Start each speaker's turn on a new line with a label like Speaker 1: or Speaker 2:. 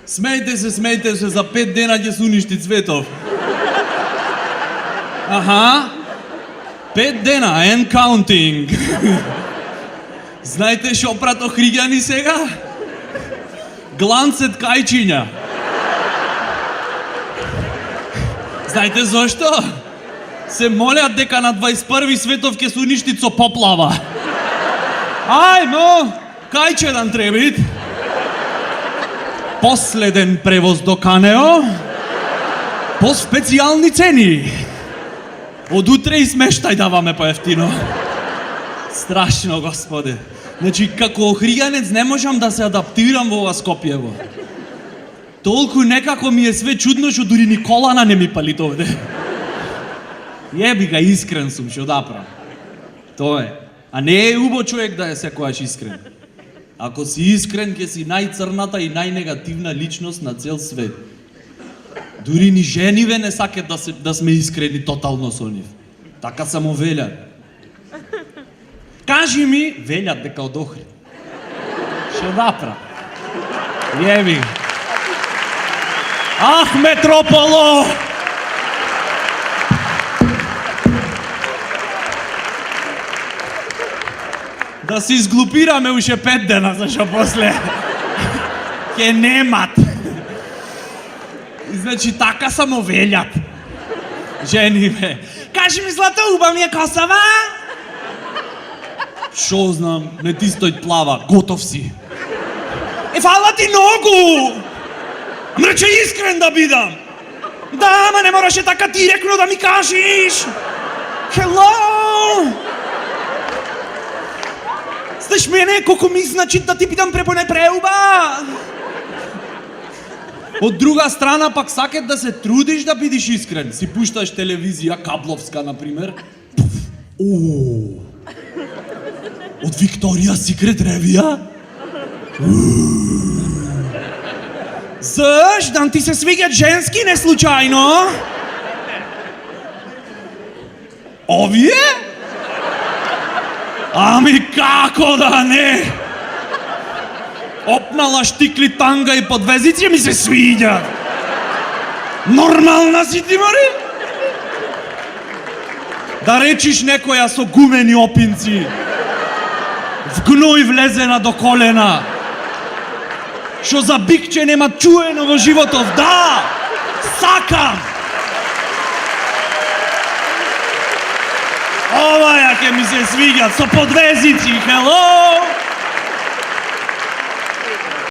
Speaker 1: Смейте се, за 5 дена ќе се уништи Цветов. Аха. 5 дена, and counting. Знаете шо прато хриѓани сега? Гланцет кајчиња. Знаете зошто? Се молят дека на 21 Светов ќе се уништи со поплава. Ајмо, кајче нам требит? Последен превоз до Канео, по специјални цени. Од утре и смештај даваме поевтино. Страшно, господе. Значи, како охријанец не можам да се адаптирам во ова Скопјево. Толку некако ми е све чудно, што дури ни колана не ми палит овде. Јеби га, искрен сум, што да правам. Тоа е. А не е убаво човек да е секојаш искрен. Ако си искрен, ќе си најцрната и најнегативна личност на цел свет. Дури ни жениве не сакат да сме искрени тотално со нив. Така само велят. Кажи ми, велят дека од Охрид. Што да правам? Јеби. Ах, метрополо! Да се изглупираме уште 5 дена, зашо после ќе немат. Значи, така само велјат. Жениве. Кажи ми, злата, уба ми е косава? Шо знам, не ти стој плава, готов си. Фала ти ногу! Ама рече искрен да бидам. Да, ама не мораше така директно да ми кажеш. Hello! Знаеш мене, колко ми значи да ти питам препоне преуба? Од друга страна пак сакат да се трудиш да бидиш искрен. Си пушташ телевизија, кабловска, например. Од Викторија Секрет ревија? Заш, дам ти се свиѓат женски не случајно? Овие? Ами како да не? Опнала штикли танга и подвезици ми се свиѓа. Нормална си ти, мари? Да речиш некоја со гумени опинци, в гној влезена до колена, што за бикче нема чуено во животов. Да, сакам! Оваја ќе ми се свиѓа со подвезици, hello!